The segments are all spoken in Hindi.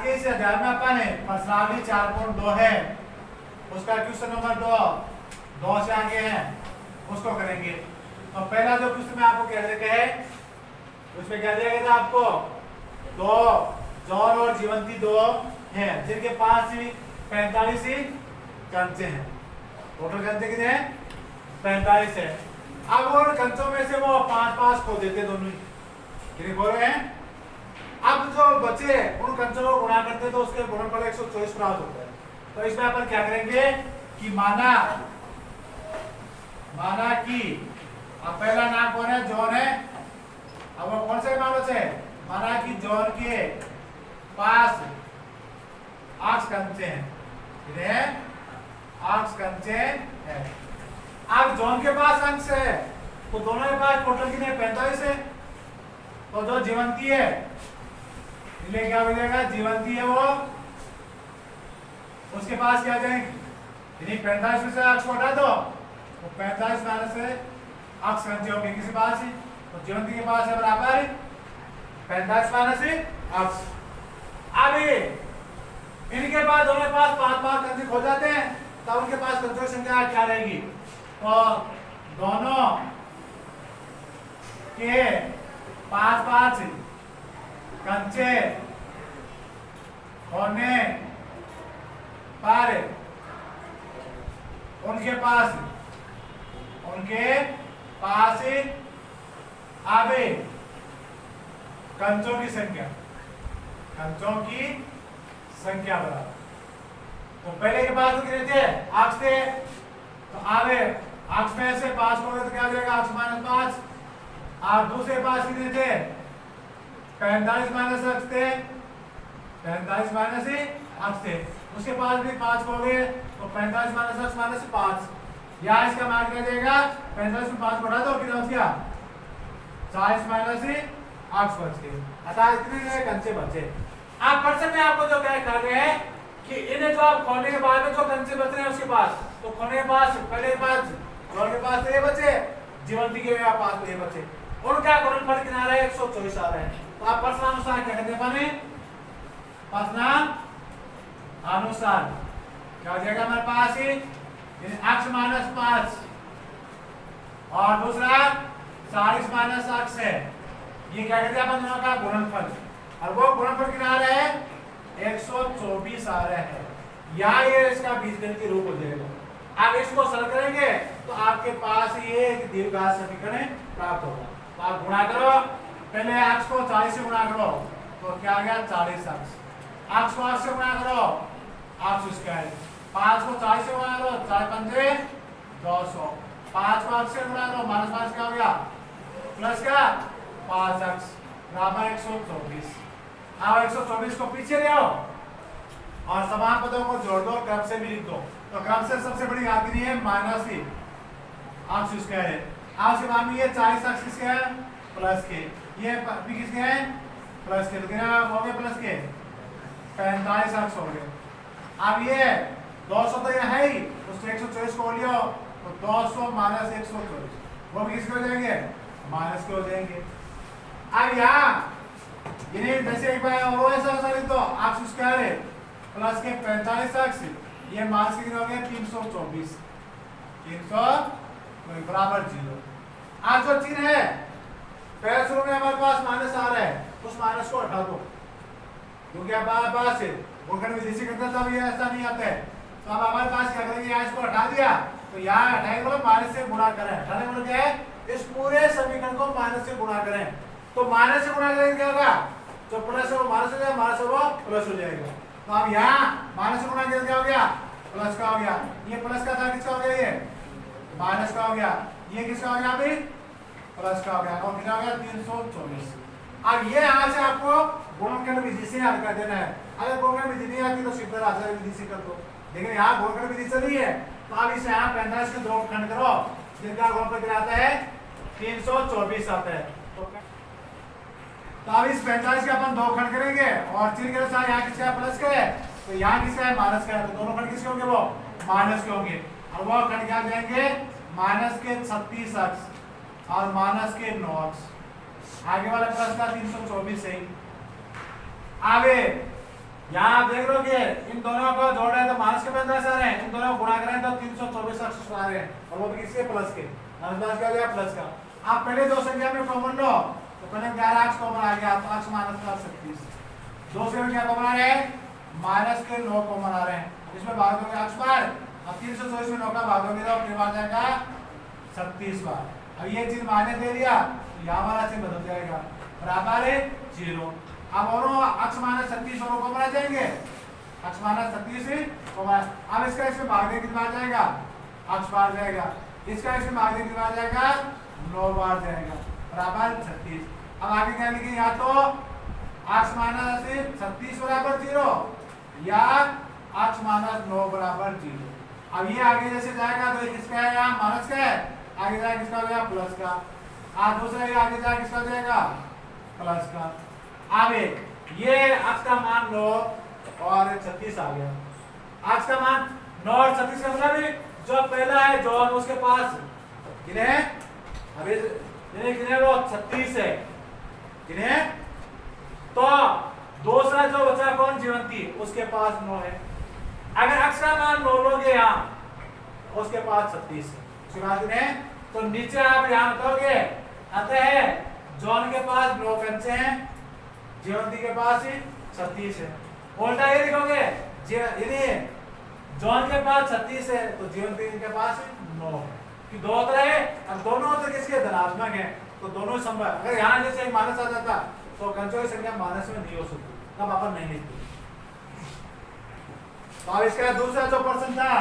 के इस अध्याय में अपन प्रश्नावली 4.2 है उसका क्वेश्चन नंबर 2 से आगे है उसको करेंगे। तो पहला जो क्वेश्चन में आपको क्या दिया है उसमें क्या दिया गया था आपको, दो जॉन और जीवंती दो हैं जिनके पास 45 ही कंचे हैं। टोटल कंचे कितने हैं? 45 है। अब वो कंचों में से वो 5-5 खो देते दोनों ही, कितने खो रहे हैं। अब जो बचे उन कंचों को गुणा करते तो उसके गुणनफल 124 प्राप्त होता है। तो इसमें अपन क्या करेंगे कि माना कि अब पहला नाम कौन है? जॉन है। अब वो कौन से मानो से माना कि जॉन के पास 8 कंचे हैं, कितने हैं? 8 कंचे हैं। अब जॉन के पास अंश है तो दोनों के पास टोटल कितने? 45 है। तो जो जीवंती है इसलिए क्या हो जाएगा, जीवंती है वो उसके पास क्या जाएंगे 45 में से अक्ष को हटा दो तो 45 माइनस से अक्ष कंचे होंगे किसी पास ही, तो जीवंती के पास है बराबर 45 माइनस से अक्ष। अब इनके पास दोनों के पास 5-5 कंचे खो जाते हैं तब उनके पास कंचों की संख्या क्या रहेगी, तो दोनों के 5-5 कंचे होने पर उनके पास आवे कंचों की संख्या बराबर। तो पहले के पास तो कितने थे? 8 थे। तो आवे 8 में से 5 को तो क्या हो जाएगा 8 माइनस 5। और दूसरे पास कितने थे? 45 माइनस 8 थे, 45 माइनस ही 8 थे। उसके पास भी 5 हो गए तो 45 माइनस 8 माइनस 5। या इसका मान क्या जाएगा 45 में 5 बढ़ा दो कितना बच गया 40 माइनस ही 8 बच गए। अतः इतने कंचे बचे। आप क्वेश्चन में आपको जो क्या कर रहे हैं कि इन्हें जो आप खोलने के बाद में जो कंचे बच रहे हैं उसके पास, तो खोलने के पास पहले पास जोड़ के पास तो ये बचे, जीवंती के पास तो ये बचे, उनका गुणनफल कितना आ रहा है 124 आ रहा है। तो आप प्रश्नानुसार क्या कहते हैं, प्रश्नानुसार क्या हो जाएगा हमारे पास ही अक्ष माइनस 5 और दूसरा 40 माइनस अक्ष है, ये क्या कहते हैं अपन दोनों का गुणनफल। और वो गुणनफल कितना आ रहा है 124 आ रहा है। या ये इसका बीजगणित रूप हो जाएगा। आप इसको सरल करेंगे तो आपके पास ये एक दीर्घघात समीकरण प्राप्त होगा। तो आप गुणा करो, पहले अक्ष को 40 से गुणा करो तो क्या आ गया 40 अक्ष। अक्ष को 8 से गुणा करो अक्ष स्क्वायर। 5 को 40 से गुणा करो 4 पंजे 200। 5 को अक्ष से गुणा करो माइनस 5 क्या हो गया प्लस का 5 अक्ष बराबर 124। अब 124 को पीछे ले आओ और समान पदों को जोड़ दो, क्रम से भी लिख दो। तो क्रम से सबसे बड़ी आखिरी है माइनस ही अक्ष स्क्वायर है। अब से मान लीजिए 40 अक्ष किसके है प्लस के, ये भी किसके है प्लस के, तो कितना हो गए प्लस के 45 अक्ष हो गए। अब ये 200 तो ये है ही, उससे 124 को लियो तो 200 माइनस 124 वो भी किसके हो जाएंगे माइनस के हो जाएंगे। अब यहाँ इन्हें जैसे एक बार वो ऐसा लिख दो अक्ष स्क्वायर है प्लस के 45 अक्ष, ये माइनस के कितने हो गए 324 बराबर 0। आज जो चिन्ह है पहले शुरू में हमारे पास माइनस आ रहा है, उस माइनस को हटा दो क्योंकि हमारे पास गुणनफल विधि से करते तब ये ऐसा नहीं आता है। तो अब हमारे पास क्या करेंगे यहाँ इसको हटा दिया तो यहाँ हटाएंगे बोलो माइनस से गुणा करें। हटाने बोलो क्या है इस पूरे समीकरण को माइनस से गुणा करें। तो माइनस से गुणा करेंगे क्या होगा जो प्लस है वो माइनस हो जाएगा, माइनस है वो प्लस हो जाएगा। तो अब यहाँ माइनस से गुणा करके क्या हो गया प्लस का हो गया, ये प्लस का था किसका हो गया ये माइनस का हो गया, ये किसका हो गया अभी प्लस का हो गया और कितना हो गया 324। अब ये यहाँ से आपको गुणनफल विधि से हल कर देना है। अगर गुणनफल विधि नहीं आती तो सिंपल आधार विधि से कर दो, लेकिन यहाँ गुणनफल विधि चली है तो अब इसे यहाँ 45 के 2 खंड करो जिनका गुणनफल कितना आता है 324 आता है। तो अब इस 45 के अपन 2 खंड करेंगे और चिन्ह के अनुसार यहाँ किसका प्लस का है तो यहाँ किसका है माइनस का है, तो दोनों खंड किसके होंगे वो माइनस के होंगे। और वो खंड क्या जाएंगे माइनस के 36 अक्ष और माइनस के 9 अक्ष। आगे वाला प्लस का 324 है। आगे यहाँ आप देख लो कि इन दोनों को जोड़ रहे हैं तो माइनस के 15 आ रहे हैं, इन दोनों को गुणा करें तो 324 अक्ष आ रहे हैं, और वो भी किसके प्लस के, माइनस क्या हो गया प्लस का। आप पहले दो संख्या में कॉमन लो तो पहले 11 अक्ष कॉमन आ गया, तो अक्ष माइनस का 36, दूसरे में क्या कॉमन आ रहे हैं माइनस के 9 कॉमन आ रहे हैं, इसमें भाग दोगे अक्ष बार, अब 324 में 9 का भाग दोगे तो फिर आ जाएगा 36 बार। अब ये चीज माइनस दे दिया तो यहाँ वाला चीज बदल जाएगा, बराबर है 0। अब दोनों अक्ष माइनस 36 और कॉमन आ जाएंगे, अक्ष माइनस 36 कॉमन। अब इसका इसमें भाग दे कितना आ जाएगा, अक्ष बार जाएगा, इसका इसमें भाग दे कितना आ जाएगा 9 बार जाएगा, बराबर 36। अब आगे क्या लिखेंगे, या तो अक्ष माइनस 36 बराबर 0 या अक्ष माइनस 9 बराबर 0। अब ये आगे जैसे जाएगा तो किसका है, यहाँ माइनस का है, आगे जाएगा किसका हो गया प्लस का, आज दूसरा आगे जाएगा किसका हो जाएगा प्लस का। अब ये अक्ष का मान 9 और 36 आ गया, अक्ष का मान 9 और 36 का मतलब जो पहला है जो उसके पास कितने, अभी कितने वो 36 है कितने, तो दूसरा जो बचा कौन जीवंती उसके पास 9 है। अगर अक्ष का मान 9 लोगे यहाँ उसके पास 36 है, उसके बाद कितने, तो नीचे आप यहाँ बताओगे अतः जॉन के पास 9 कंचे हैं, जीवंती के पास 36 है। उल्टा ये लिखोगे यदि जॉन के पास 36 है तो जीवंती के पास 9 है, कि दो उत्तर है, अब दोनों उत्तर किसके धनात्मक है तो दोनों संभव। अगर यहाँ जैसे एक माइनस आ जाता तो कंचों की संख्या माइनस में नहीं हो सकती, तब अपन नहीं लिखते। तो अब इसका दूसरा जो प्रश्न था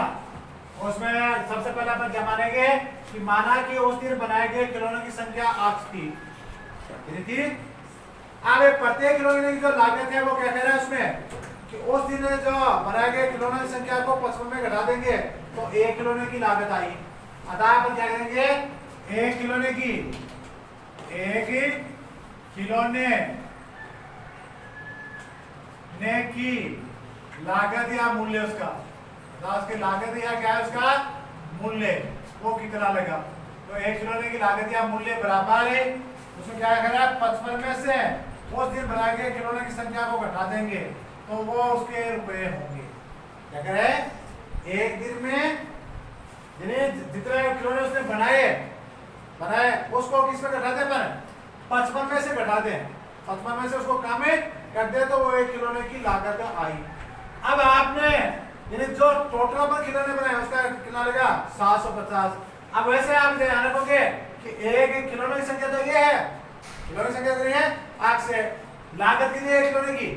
उसमें सबसे पहले अपन क्या मानेंगे कि माना कि उस दिन बनाए गए खिलौनों की संख्या 8 थी, थी। अब प्रत्येक खिलौने की जो लागत है वो क्या कह रहा है उसमें कि उस दिन जो बनाए गए खिलौनों की संख्या को 55 में घटा देंगे तो एक खिलौने की लागत आई। अतः अपन क्या करेंगे, एक खिलौने की लागत या मूल्य उसका, उसकी लागत या क्या है उसका मूल्य वो कितना लगा, तो एक खिलौने की लागत या मूल्य बराबर है उसमें क्या कर रहा है 55 में से उस दिन बनाए गए खिलौने की संख्या को घटा देंगे तो वो उसके रुपए होंगे। क्या करे, एक दिन में जितने खिलौने उसने बनाए उसको किस में घटा दे, पर 55 में से घटा दे, 55 में से उसको कम कर दे तो वो एक खिलौने की लागत आई। अब आपने जो टोटल पर खिलौने बनाए उसका कितना लगा 750। अब वैसे आप ध्यान रखोगे कि एक खिलौने की संख्या तो ये है, खिलौने की संख्या कितनी है 8 से, लागत कितनी है खिलौने की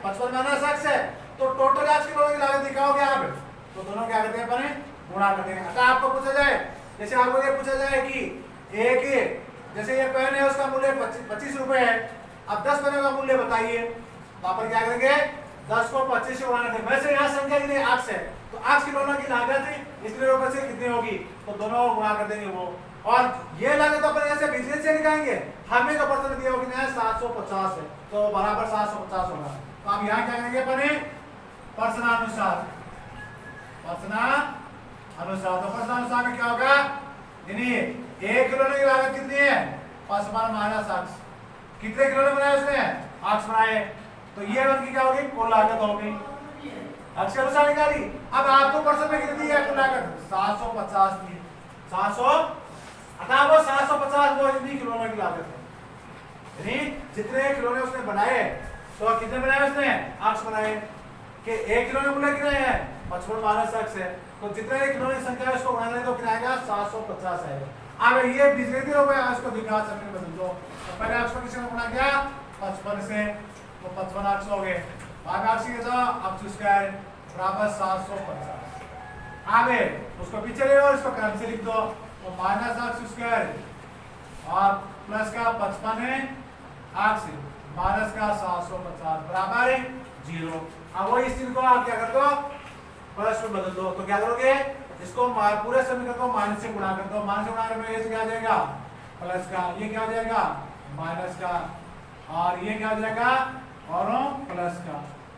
55 माइनस 8 है, तो टोटल 8 खिलौने की लागत दिखाओगे आप, तो दोनों क्या करते हैं अपने गुणा कर देंगे। अतः आपको पूछा जाए, जैसे आपको ये पूछा जाए कि एक जैसे ये पेन है उसका मूल्य 25 रुपए है, अब 10 पेनों का मूल्य बताइए, तो आप क्या करेंगे 10 को 25 से गुणा करेंगे। वैसे यहाँ संख्या कितनी 8 है तो 8 खिलौनों की लागत इतने रुपए से कितनी होगी तो दोनों गुणा कर देंगे वो, और ये लागत तो अपन ऐसे बिजनेस से निकालेंगे, हमें तो प्रश्न दिया होगा कितना है 750 है तो बराबर 750 होगा। तो आप यहाँ क्या करेंगे अपने प्रश्नानुसार, तो प्रश्नानुसार में क्या होगा, एक खिलौने की लागत कितनी है 55 माइनस 8, कितने खिलौने बनाए उसने 8 बनाए, तो ये उनकी क्या होगी कुल लागत होगी, अक्ष के अनुसार निकाली। अब आपको प्रश्न में कितनी है कुल लागत 750 थी, 700, अतः वो 750 वो इतनी खिलौनों की लागत है, यानी जितने खिलौने उसने बनाए तो कितने बनाए उसने 8 बनाए, कि एक खिलौने मूल्य कितने हैं 55 माइनस 8 है, तो जितने खिलौने की संख्या है उसको गुणा करें तो कितना आएगा 750 आएगा। अब ये बिजनेस हो गया, इसको दिखा सकते बदल दो, तो पहले अक्ष को किसी ने गुणा किया 55 से तो 55 अक्ष हो गए, आगे अक्ष के तो अक्ष स्क्वायर बराबर 750। आगे उसको पीछे ले लो, इसको क्रम से लिख दो, तो माइनस अक्ष स्क्वायर और प्लस का 55 अक्ष माइनस का 750 बराबर 0। अब वो इस चीज को आप क्या कर दो प्लस में बदल दो, तो क्या करोगे इसको पूरे समीकरण को माइनस से गुणा कर दो, माइनस से गुणा करने में ये क्या आ जाएगा प्लस का, ये क्या आ जाएगा माइनस का, और ये क्या आ जाएगा और प्लस का,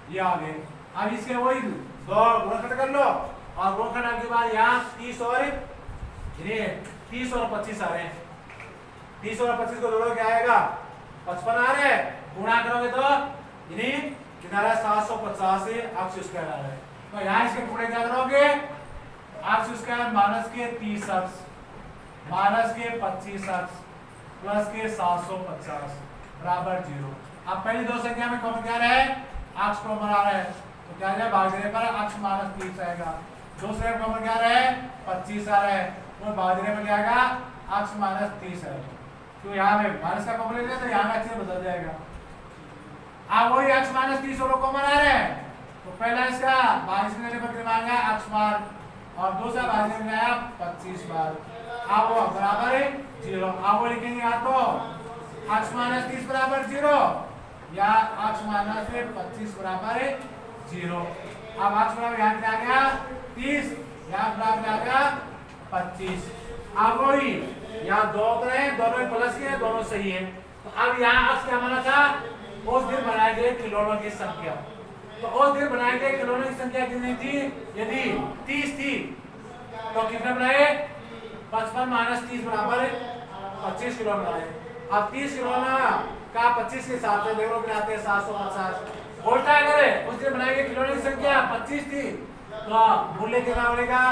ये आ गए। अब इसके वही दो गुणनखंड कर लो, और गुणनखंड के बाद यहाँ 30 और 25 आ रहे हैं, 30 और 25 को जोड़ो क्या आएगा 55 आ रहे हैं, गुणा करोगे तो कितना आ रहा है 785 अक्ष स्क्वायर आ रहा है। तो यहाँ इसके टुकड़े क्या करोगे, अक्ष स्क्वायर माइनस के 30 अक्ष माइनस के 25 अक्ष प्लस के 750 बराबर 0। अब पहली दो संख्या में कॉमन क्या रहे, अक्ष कॉमन आ रहा है, तो क्या जाए भाग देने पर अक्ष माइनस 30 आएगा। दूसरे में कॉमन क्या रहे 25 आ रहा है, तो भाग देने पर क्या आएगा अक्ष माइनस 30 है। तो यहाँ में माइनस का कॉमन लेते हैं तो यहाँ में अक्ष बदल जाएगा। अब वही अक्ष माइनस 30 और कॉमन आ रहे हैं, तो पहला इसका भाग लेने पर कितना आएगा अक्ष बार, और दूसरा भाग देने में आया 25 बार। अब वो बराबर है 0। अब वो लिखेंगे या तो अक्ष माइनस 30 बराबर 0 या अक्ष माइनस 25 बराबर 0। अब अक्ष बराबर यहाँ क्या आ गया 30, यहाँ बराबर आ गया 25। अब वही यहाँ दो करें, दोनों में प्लस के दोनों सही है। तो अब यहाँ अक्ष क्या माना था, उस दिन बनाए गए खिलौनों की संख्या। तो उस दिन बनाए गए खिलौनों की संख्या कितनी थी, यदि 30 थी तो कितने बनाए 55 माइनस 30 बराबर 25 खिलौने बनाए। अब 30 खिलौना का 25 के साथ देखो क्या आते हैं 750। उल्टा करें, उस दिन बनाए गए खिलौने की संख्या 25 थी तो मूल्य कितना बनेगा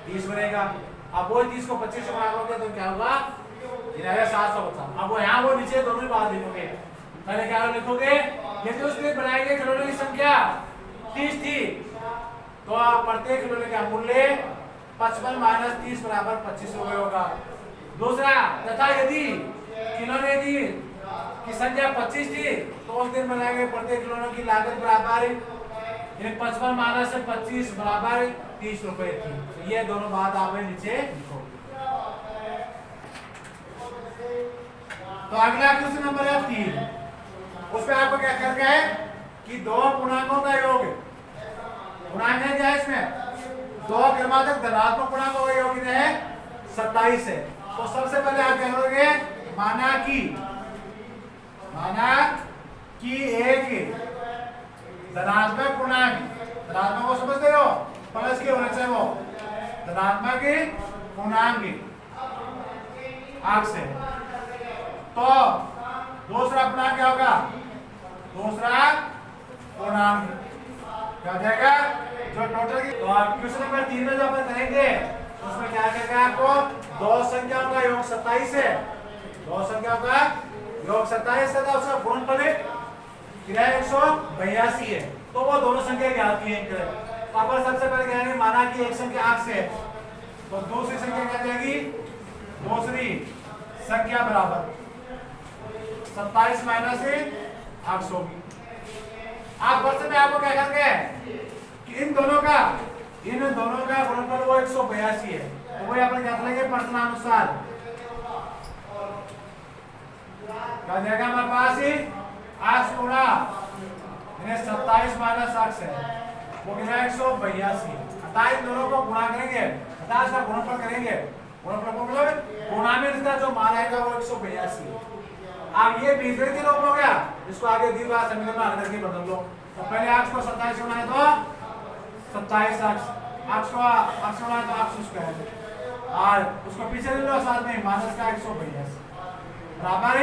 30 बनेगा। अब वो 30 को 25 से गुणा करोगे तो क्या होगा 750। अब वो यहाँ वो नीचे दोनों ही बात लिखोगे। पहले क्या लिखोगे, यदि उस दिन बनाए गए खिलौने की संख्या 30 थी तो प्रत्येक खिलौने का मूल्य 55 माइनस 30 बराबर 25 हो गया होगा। दूसरा, तथा यदि खिलौने की संख्या 25 थी तो उस दिन बनाए गए प्रत्येक खिलौनों की लागत बराबर 55 माइनस 25 बराबर 30 रुपए थी। तो ये दोनों बात आप नीचे लिखोगे। तो अगला क्वेश्चन नंबर है 3। उसमें आपको क्या करना है कि दो पूर्णांकों का योग, पूर्णांक है क्या इसमें, दो क्रमांक धनात्मक पूर्णांकों का योग है 27 है। तो सबसे पहले आप क्या करोगे, माना कि एक धनात्मक पूर्णांक, धनात्मक को समझते हो प्लस के होने से वो धनात्मक पूर्णांक अक्ष है। तो दूसरा पूर्णांक क्या होगा, दूसरा पूर्णांक क्या हो जाएगा जो टोटल की। तो आप क्वेश्चन नंबर 3 में जो अपन करेंगे उसमें क्या करेंगे, आपको दो संख्याओं का योग 27 है, दो संख्याओं का योग 27 है, उसका गुणनफल 182 है। तो वो दोनों संख्या ज्ञात की है। तो अपन सबसे पहले कहेंगे माना कि एक संख्या अक्ष है, तो दूसरी संख्या क्या जाएगी, दूसरी संख्या बराबर 27 माइनस अक्ष होगी। आप वर्ष में आपको क्या करके कि इन दोनों का गुणनफल वो 182 है। तो वही अपन क्या करेंगे प्रश्नानुसार क्या जाएगा हमारे पास अक्ष गुणा 27 माइनस अक्ष है वो कितना 182। अतः इन दोनों को गुणा करेंगे, अतः इसका गुणनफल करेंगे, गुणनफल को मतलब गुणा में इसका जो मान आएगा वो 182। अब ये बीजगणितीय रूप हो गया, इसको आगे द्विघात समीकरण में हल करके बदल लो। तो पहले अक्ष को 27 से गुणा तो 27 अक्ष को अक्ष गुणा तो अक्ष स्क्वायर और उसको पीछे ले लो साथ में माइनस का 182 बराबर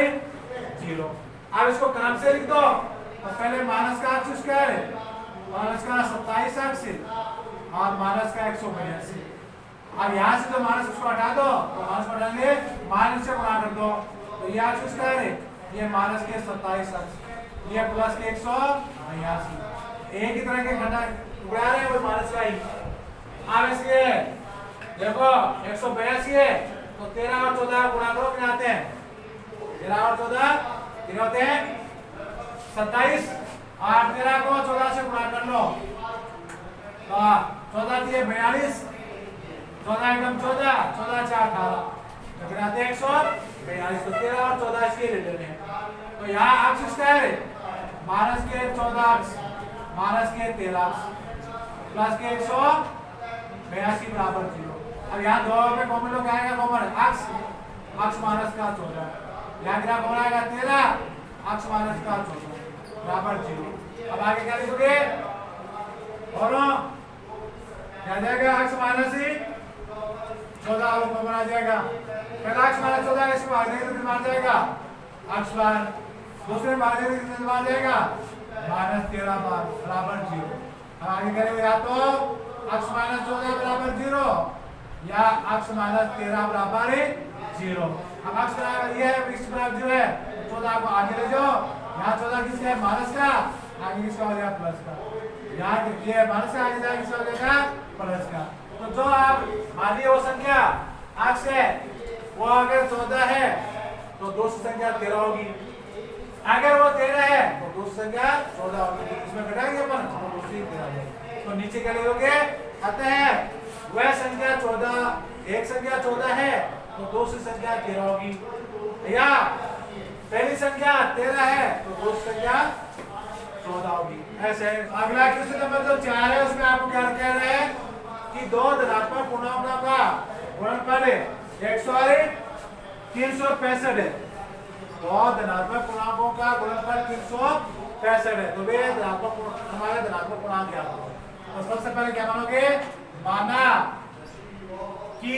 0। अब इसको क्रम से लिख दो, तो पहले माइनस का अक्ष स्क्वायर, माइनस का 27 अक्ष और माइनस का 182। अब यहाँ से तो माइनस उसको हटा दो, तो माइनस हटाएंगे माइनस से गुणा कर दो, तो ये अक्ष स्क्वायर है, ये माइनस के 27 अक्ष, ये प्लस के 182। एक ही तरह के घटा उड़ा रहे हैं वो माइनस का ही। अब इसके देखो 182 है, तो 13 और 14 गुणा करो कितने आते हैं, 13 और 14 कितने होते हैं 27। और 13 को 14 से गुणा कर लो, 14 दिए 42, 14 एकदम 14, 14 4 18, तो कितने आते हैं 142। तो 13 और 14 इसके रिलेटेड है। तो यहाँ अक्ष स्क्वायर है, माइनस के 14 अक्ष माइनस के 13 अक्ष प्लस के 182 बराबर 0। अब यहाँ दो में कॉमन लोग आएगा, कॉमन अक्ष माइनस का 14, यहाँ ग्राफ कॉमन आएगा 13 अक्ष माइनस का 14 बराबर 0। अब आगे क्या लिखोगे, और क्या जाएगा अक्ष माइनस 14 और कॉमन आ जाएगा। पहला अक्ष माइनस 14 इसको आगे तो मान जाएगा अक्ष बार, दूसरे में आगे तो मान जाएगा -13 बराबर 0। अब आगे करेंगे या तो x -14 बराबर 0 या x -13 बराबर 0। अब x बराबर ये है, x बराबर 0 है, 14 को आगे ले जाओ। यहाँ 14 किसका है? माइनस का, आगे किसका हो जाएगा? प्लस का। यहाँ ये माइनस का आगे जाएगा, किसका हो जाएगा? प्लस का। तो जो आप मान लीजिए वो संख्या x है, वो अगर 14 है तो दूसरी संख्या 13 होगी। अगर वो 13 है तो दूसरी संख्या 14 होगी। इसमें घटाएंगे अपन तो दूसरी 13 आ जाएगी। तो नीचे क्या लिखोगे? अतः वह संख्या 14, एक संख्या 14 है तो दूसरी संख्या 13 होगी, या पहली संख्या 13 है तो दूसरी संख्या 14 होगी। ऐसे अगला क्वेश्चन नंबर जो 4 है उसमें आपको क्या कह रहे हैं कि दो धनात्मक पूर्णांकों का गुणनफल 365 है। दो धनात्मक पूर्णांकों का गुणनफल 365 है। तो वे धनात्मक, हमारे धनात्मक पूर्णांक क्या होगा? तो सबसे पहले क्या मानोगे? माना कि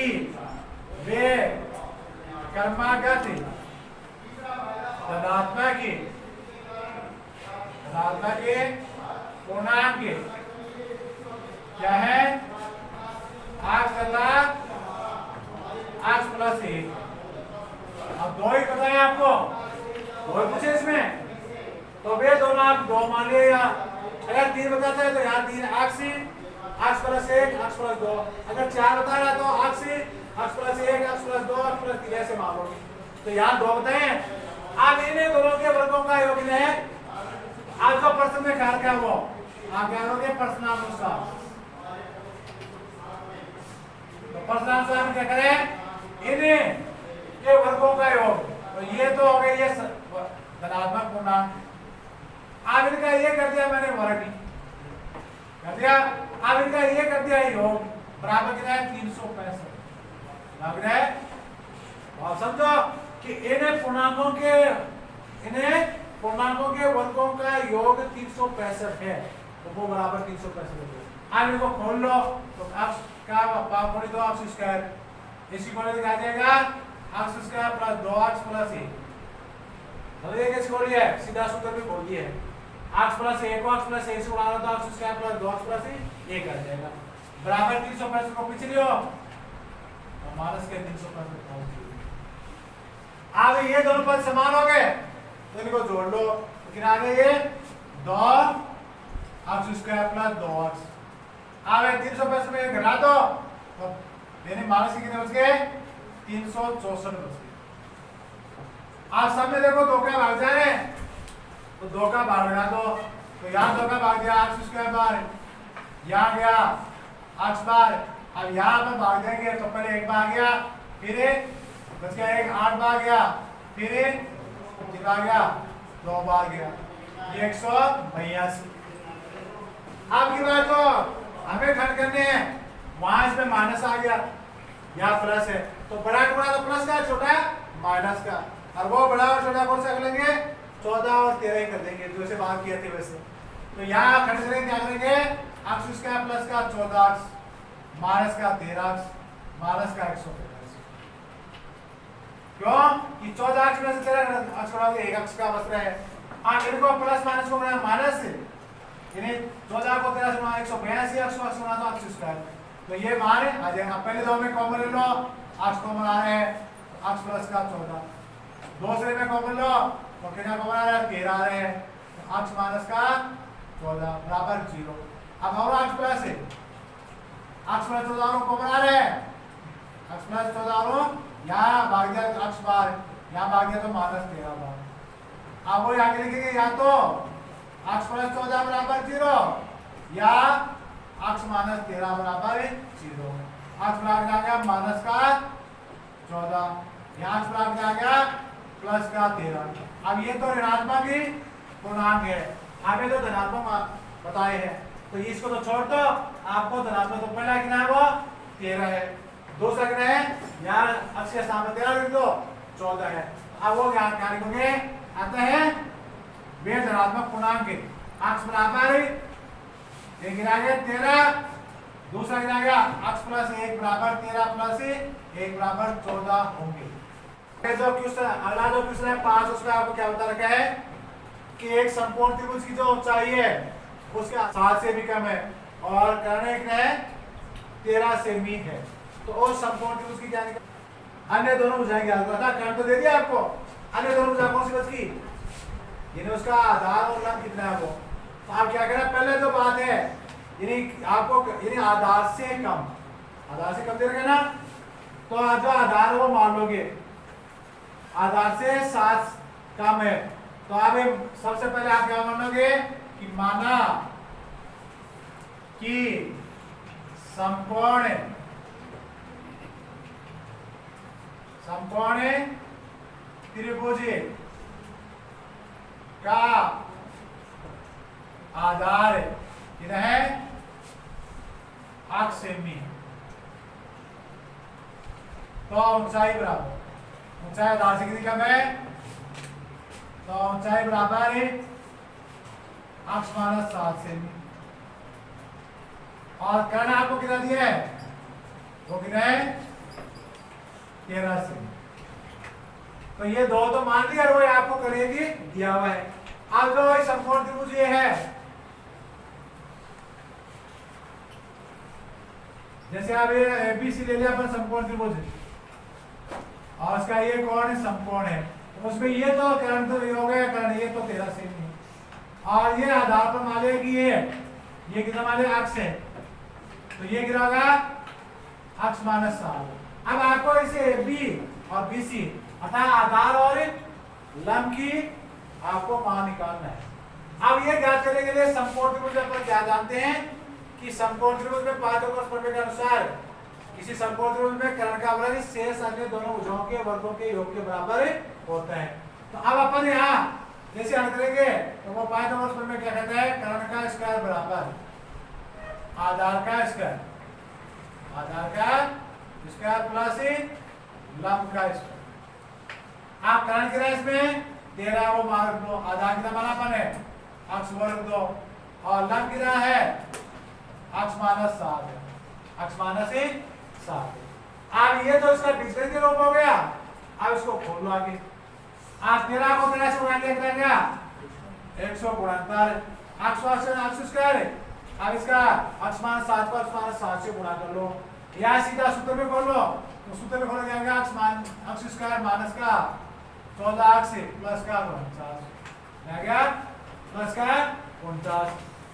वे क्रमागत धनात्मक पूर्णांक क्या है? x तथा x प्लस 1। अब दो ही पता है आपको, दो ही पूछे इसमें, तो वे दोनों आप दो मान लिए। या अगर 3 बताता है तो यहाँ 3 x प्लस 1 x प्लस 2। अगर 4 बता रहा है तो x plus 1 x plus 2 x plus 3 ऐसे मान लो। तो यहाँ 2 बताए। आप इन्हीं दोनों के वर्गों का योग है। आप जो प्रश्न में कार क्या वो आप क्या करोगे? प्रश्नानुसार। तो प्रश्नानुसार में क्या करें? इन्हीं के वर्गों का योग। तो ये तो हो गए ये धनात्मक पूर्णांक। अब इनका ये कर दिया मैंने वर्ग कर दिया। अब इनका ये कर दिया योग, बराबर कितना है? 365 लग रहा है। और समझो कि इन्हें पूर्णांकों के वर्गों का योग 365 है, तो वो बराबर 365 है। अब इनको खोल लो तो x का खोल दो x स्क्वायर, इसी को लेके आ जाएगा x square plus 2x plus 1। तो ये कैसे खोल लिया? सीधा सूत्र भी खोल दिया है। x प्लस 1 को x प्लस 1 से उड़ा दो तो x square plus 2x plus 1 आ जाएगा, बराबर 365 को पीछे लियो और माइनस के 365 पहुंच गए। अब ये दोनों पद समान हो गए तो इनको जोड़ लो। लेकिन आगे ये 2x स्क्वायर प्लस 2x। अब 365 में घटा दो तो यानी माइनस के कितने बच गए? 364 बच गए। आप सामने देखो 2 का भाग जा रहे हैं तो 2 का भाग लगा दो। तो यहाँ 2 का भाग गया x स्क्वायर बार, यहाँ गया x बार। अब यहाँ पर भाग जाएंगे तो पहले 1 बार गया, फिर बच गया 1 8 बार गया, फिर कितना गया? 2 बार गया, ये 182। अब की बात तो हमें खंड करने हैं, वहां इसमें माइनस आ गया या प्लस है तो बड़ा टुकड़ा तो प्लस का, छोटा माइनस का। और वो बड़ा और छोटा कौन सा कर लेंगे? 14 और 13 ही कर देंगे जैसे बात किए थे वैसे। तो यहाँ खंड करेंगे, क्या करेंगे? x स्क्वायर प्लस का 14x माइनस का 13x माइनस का 185। क्यों कि 14x में से 13x छोड़ा गया, 1x का बच रहा है। आप इनको प्लस माइनस को बनाया माइनस से, यानी 14 को 13 से 182 x को सुना तो x स्क्वायर। तो ये मान आ जाएगा। पहले दो में कॉमन ले लो, x कॉमन आ रहा है, x प्लस का 14। दूसरे में कॉमन लो तो कितना कॉमन आ रहा है? 13 आ रहे हैं, x माइनस का 14 बराबर 0। अब और x प्लस है, x प्लस 14 कॉमन आ रहे हैं, x प्लस 14 यहाँ भाग गया x बार, यहाँ भाग गया तो माइनस 13 बार। अब वो आगे लिखेंगे या तो x प्लस 14 बराबर 0 या x माइनस 13 बराबर 0। x बराबर आ गया माइनस का 14, यहाँ x बराबर आ गया प्लस का 13। अब ये तो ऋणात्मक ही पूर्णांक है, हमें तो धनात्मक बताए हैं तो इसको तो छोड़ दो। आपको धनात्मक तो पहला कितना है? वो 13 है। दूसरा कितना है? यहाँ x के सामने 13 लिख दो, 14 है। अब वो क्या लिखोगे? आता है वे धनात्मक पूर्णांक x बराबर एक गिरा गया 13, दूसरा गिरा गया x प्लस 1 बराबर 13 प्लस 1 बराबर 14 होंगे। जो क्वेश्चन अगला जो क्वेश्चन है 5, उसमें आपको क्या बता रखा है कि एक समकोण त्रिभुज की जो ऊंचाई है उसके 7 से भी कम है और कर्ण एक है 13 सेमी है, तो उस समकोण त्रिभुज की क्या निकाल, अन्य दोनों भुजाएं ज्ञात करो था। कर्ण तो दे दिया आपको, अन्य दोनों भुजा कौन सी बची, यानी उसका आधार और लंब कितना है वो। तो आप क्या करें, पहले जो बात है यानी आपको यानी आधार से कम, आधार से कम दे रहे ना, तो जो आधार वो मान लोगे आधार से 7 कम है, तो आप सबसे पहले आप क्या मानोगे कि माना कि समकोण त्रिभुज का आधार कितना है, 8 सेमी, तो ऊंचाई बराबर, ऊंचाई आधार से कितनी कम है, तो ऊंचाई बराबर है 8 माइनस 7 सेमी, और कर्ण आपको कितना दिया है, वो कितना है 13 सेमी। तो ये दो तो मान लिया, वो आपको करेगी दिया हुआ है। अब जो समकोण त्रिभुज ये है, जैसे अब ये एबीसी ले लिया अपन समकोण त्रिभुज, और उसका ये कोण है समकोण है, तो उसमें ये तो कर्ण तो ये हो गया, कर्ण ये तो 13 सेमी है, और ये आधार पर मान लिया कि ये कितना मान लिया अक्ष है, तो ये कितना होगा अक्ष माइनस 7। अब आपको इसे बी और बीसी अर्थात आधार और लंब की आपको मान निकालना है। अब ये ज्ञात करने के लिए समकोण त्रिभुज अपन क्या जानते हैं कि समकोण त्रिभुज में पाइथागोरस प्रमेय के अनुसार किसी समकोण त्रिभुज में कर्ण का वर्ग शेष अन्य दोनों भुजाओं के वर्गों के योग के बराबर होता है। तो अब अपन यहाँ जैसे हल करेंगे तो वो पाइथागोरस प्रमेय क्या कहता है, कर्ण का स्क्वायर बराबर आधार का स्क्वायर, आधार का स्क्वायर प्लस लंब का स्क्वायर। आप कर्ण कितना इसमें 13 वो मार्क दो, आधार कितना मानापन है अक्ष वर्ग 2, और लंब कितना है अक्ष माइनस 7 है, अक्ष माइनस 7 है। अब ये तो इसका बीजगणित रूप हो गया, अब इसको खोल लो आगे। आप 13 को 13 से गुणा किया कितना गया 100 गुणनफल अक्ष स्क्वायर है। अब इसका अक्ष माइनस 7 को अक्ष माइनस 7 से गुणा कर लो, या सीधा सूत्र में खोल लो, तो सूत्र में खोला जाएगा अक्ष स्क्वायर माइनस का 14 अक्ष प्लस का 49 आ गया, प्लस का 49।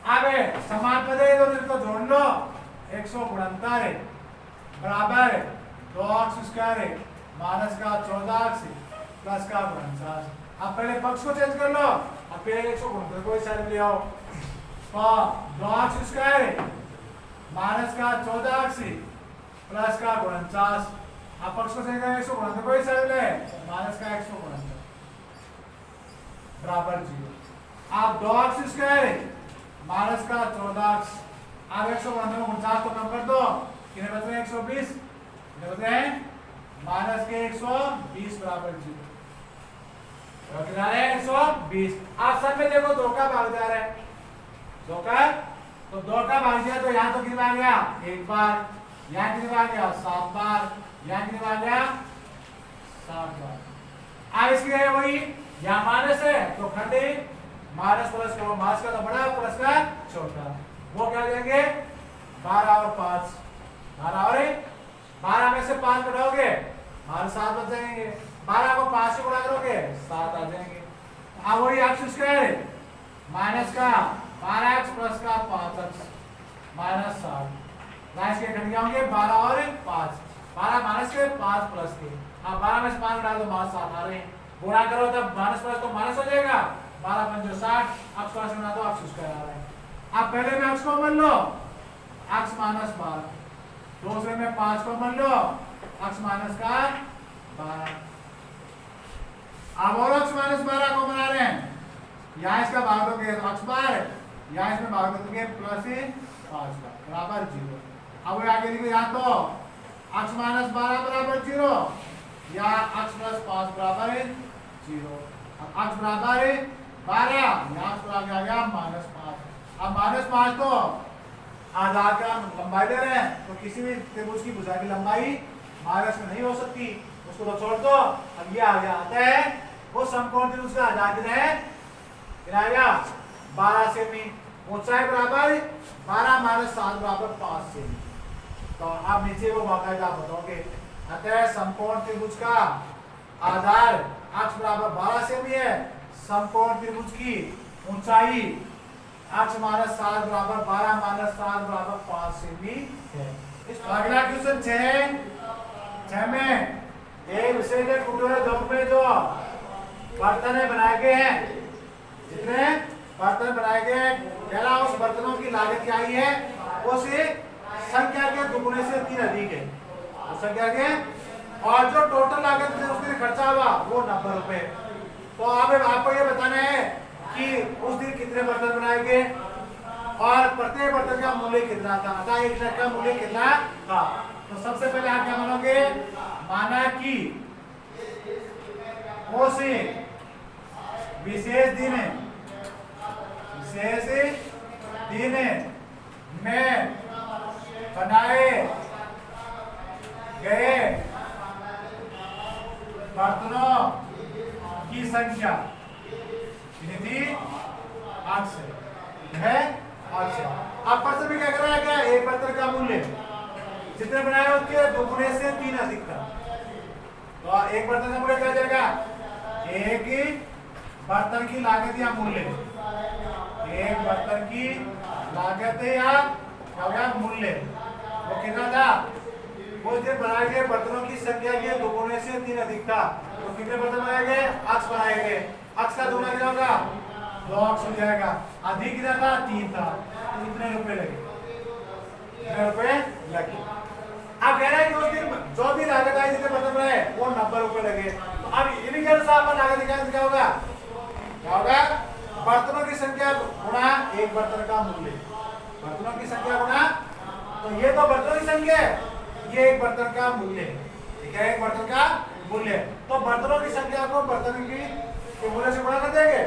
अब समान पद है दोनों को जोड़ लो, 169 बराबर 2 अक्ष स्क्वायर माइनस का 14 अक्ष प्लस का 49। अब पहले पक्ष को चेंज कर लो, अब पहले 169 को इस साइड ले आओ, तो 2 अक्ष स्क्वायर माइनस का 14 अक्ष प्लस का 49। अब पक्ष को चेंज करें 169 को इस साइड ले, माइनस का 169 बराबर 0। आप 2 अक्ष स्क्वायर माइनस का 14 अक्ष, अब 169 को 49 को कम कर दो, कितने बच रहे हैं 120, कितने बच रहे हैं माइनस के 120 बराबर 0, कितना है 120। आप सब में देखो 2 का भाग जा रहा है, 2 का, तो 2 का भाग दिया तो यहाँ तो कितना आ गया 1 बार, यहाँ कितना आ गया 7 बार, यहाँ कितना आ गया 7 बार। अब इसके वही यहाँ माइनस है तो खंडे माइनस प्लस का, माइनस का तो बड़ा प्लस का छोटा, वो क्या देंगे 12 और 5, 12 और 12 में से 5 घटाओगे और 7 बच जाएंगे, 12 को 5 से गुणा करोगे 7 आ जाएंगे। अब वही अक्ष स्क्वायर माइनस का 12x प्लस का 5x माइनस 7, लाइस के खंड क्या होंगे 12 और 5, 12 माइनस के 5 प्लस के, अब 12 में से 5 घटा दो माइनस 7 आ रहे हैं, गुणा करो तब माइनस प्लस तो माइनस हो जाएगा, 12 पंचो 60, अक्ष प्लस गुणा दो अक्ष स्क्वायर आ रहा है। अब पहले में अक्ष को मान लो अक्ष माइनस 12, दूसरे में 5 को मान लो अक्ष माइनस का 12। अब और अक्ष माइनस 12 को बना रहे हैं, यहाँ इसका भाग दोगे तो अक्ष 12, यहाँ इसमें भाग दोगे प्लस 5 का बराबर 0। अब वो आगे लिखो, यहाँ तो अक्ष माइनस 12 बराबर 0 या अक्ष प्लस 5 बराबर 0। अब अक्ष बराबर 12, यहाँ अक्ष पर आ गया माइनस 5। अब माइनस 5 तो आधार का लंबाई दे रहे हैं, तो किसी भी त्रिभुज की भुजा की लंबाई माइनस में नहीं हो सकती, उसको तो छोड़ दो। अब ये आ गया आता है वो समकोण त्रिभुज का आधार कितना है कितना आ गया 12 सेमी। ऊंचाई बराबर 12 माइनस 7 बराबर 5 सेमी। तो आप नीचे वो बाकायदा बताओगे। अतः समकोण त्रिभुज का आधार अक्ष बराबर 12 सेमी है। समकोण त्रिभुज की ऊंचाई अक्ष माइनस 7 बराबर 12 माइनस 7 बराबर 5 सेमी है। अगला क्वेश्चन 6 में एक विषय के टुकड़े दो में जो बर्तन बनाए गए हैं, जितने बर्तन बनाए गए पहला उस बर्तनों की लागत क्या आई है, उस संख्या के दुगुने से 3 अधिक है उस संख्या के, और जो टोटल लागत है उसके लिए खर्चा हुआ वो 90 रुपए। तो अब आपको ये बताना है कि उस दिन कितने बर्तन बनाए गए और प्रत्येक बर्तन का मूल्य कितना था, अतः एक ट्रक का मूल्य कितना था। तो सबसे पहले आप क्या मानोगे, माना कि उस विशेष दिन में बनाए गए बर्तनों की संख्या कितनी थी, 8 है 8। अब प्रश्न में क्या कर रहा है, क्या एक बर्तन का मूल्य जितने बनाए उसके दुगुने से 3 अधिक था। तो एक बर्तन का मूल्य क्या जाएगा, एक बर्तन की लागत या मूल्य, एक बर्तन की लागत या क्या मूल्य वो कितना था, वो जो बनाए गए बर्तनों की संख्या के दुगुने से 3 अधिक था। तो कितने बर्तन बनाए गए, अक्ष बनाए गए, अक्ष का दुगुना कितना होगा 2 अक्ष हो जाएगा। अधिक कितना था 3 था, तो कितने रुपए लगे, कितने रुपए लगे। अब कह रहे हैं कि उस दिन जो भी लागत आई जितने बर्तन बनाए वो 90 रुपए लगे। तो अब इन्हीं के अनुसार अपन लागत निकालने क्या होगा, क्या होगा, बर्तनों की संख्या गुणा एक बर्तन का मूल्य, बर्तनों की संख्या गुणा, तो ये तो बर्तनों की संख्या है, ये एक बर्तन का मूल्य है, ठीक है, एक बर्तन का मूल्य। तो बर्तनों की संख्या को बर्तन की मूल्य से गुणा कर देंगे,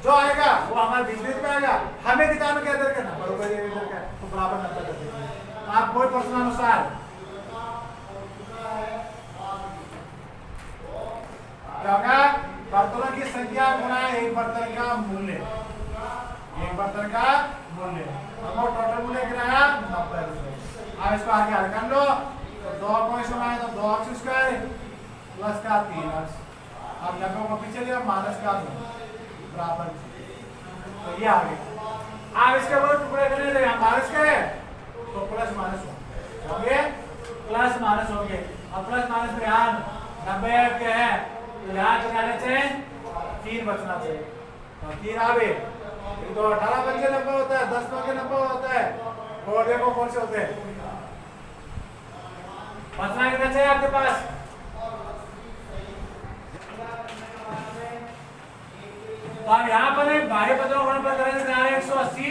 जो आएगा वो हमारे बिजली में आएगा, हमें किताब में क्या दर करना, बराबर तो बराबर 90 कर देंगे। आप कोई प्रश्न अनुसार क्या होगा, बर्तनों की संख्या गुणा एक बर्तन का मूल्य, एक बर्तन का मूल्य, हमको टोटल मूल्य कितना 90 रुपए। अब इसको आगे हल कर लो, तो 2 को इसमें आए तो 2 अक्ष स्क्वायर प्लस का 3 अक्ष, अब 90 को पीछे लिया माइनस का 2 बराबर, तो ये आ गया। अब इसके बाद टुकड़े करने लगे माइनस के, तो प्लस माइनस होंगे, प्लस माइनस होंगे। अब प्लस माइनस में यहाँ 90 के है, तो यहाँ जाने चाहिए 3 बचना चाहिए, तो 3 आवे, तो 18 बन के 90 होता है, 10 बन के 90 होता है, और देखो कौन से होते हैं, बचना कितना चाहिए आपके पास, तो हम यहाँ पर एक बाह्य पदों गुण पर करेंगे, 180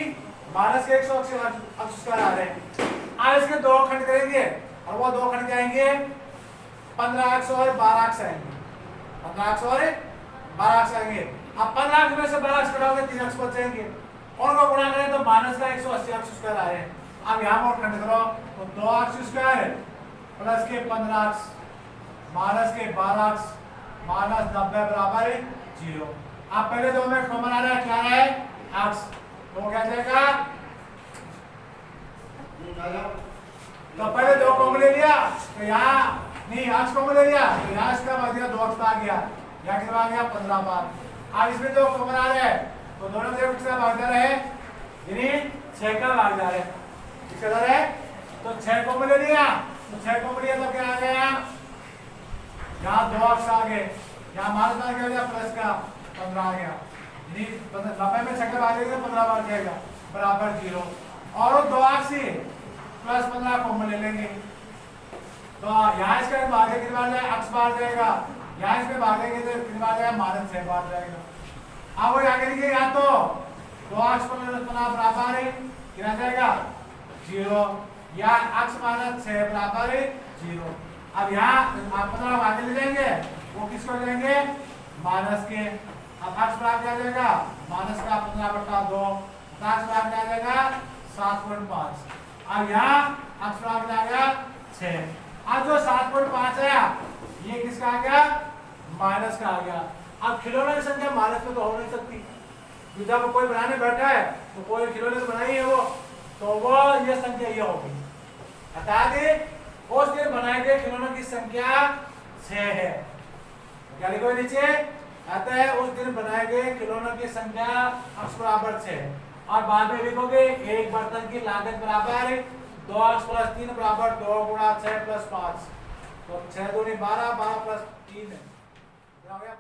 माइनस के 180 अक्ष स्क्वायर आ रहे हैं। अब इसके 2 खंड करेंगे और वो 2 खंड आएंगे 15 अक्ष और 12 अक्ष आएंगे, 15 अक्ष और 12 अक्ष आएंगे। अब 15 अक्ष में से 12 अक्ष कटाओगे 3 अक्ष बच जाएंगे, और को गुणा करें तो माइनस का 180 अक्ष स्क्वायर आ रहे हैं। अब यहाँ और खंड करो तो 2 अक्ष स्क्वायर प्लस के 15 अक्ष माइनस के 12 अक्ष माइनस 90 बराबर 0। अब पहले 2 में कॉमन आ रहा है, क्या है अक्ष, तो क्या जाएगा, तो पहले 2 कॉमन ले लिया, तो यहाँ नहीं अक्ष कॉमन ले लिया, तो यहाँ इसका भाग दिया 2 अक्ष आ गया, यहाँ कितना आ गया 15 बार। अब इसमें जो कॉमन आ रहा है तो दोनों तरफ किसका भागीदार है, यानी 6 का भागीदार है, किसका दर है, तो 6 कॉमन ले लिया, तो 6 कॉमन लिया तो क्या आ गया, यहाँ 2 अक्ष आ गए, यहाँ माइनस आ गया प्लस का 15 आ गया, यानी 90 में 6 का भाग देंगे 15 बार जाएगा बराबर 0, और 2 अक्ष से प्लस 15 कॉमन ले लेंगे, तो यहाँ इसका भागे कितनी बार जाएगा, अक्ष बार जाएगा, यहाँ इसमें भागेंगे तो कितनी बार जाएगा, माइनस 6 बार जाएगा। अब वो आगे लिखिए, या तो 2 अक्ष प्लस 15 बराबर है कितना जाएगा 0, या अक्ष माइनस 6 बराबर 0। अब यहाँ आप 15 आगे ले जाएंगे, वो किसको लेंगे माइनस के, अब अक्ष बराबर क्या जाएगा माइनस का 15/2, अक्ष बराबर क्या जाएगा 7.5। अब यहाँ अक्ष बराबर आ गया 6, अब जो 7.5 आया ये किसका आ गया माइनस का आ गया। अब खिलौनों की संख्या माइनस में तो हो नहीं सकती, तो जब कोई बनाने बैठा है तो कोई खिलौने तो बनाई है वो, तो वो ये संख्या ये होगी। अर्थात उस दिन बनाए गए खिलौनों की संख्या 6 है। क्या लिखो नीचे, अतः उस दिन बनाए गए खिलौनों की संख्या अक्स बराबर 6। और बाद में लिखोगे एक बर्तन की लागत बराबर 2x + 3 बराबर 2 × 6 + 5। तो 6 दूनी 12, 12 + 3 क्या हो गया।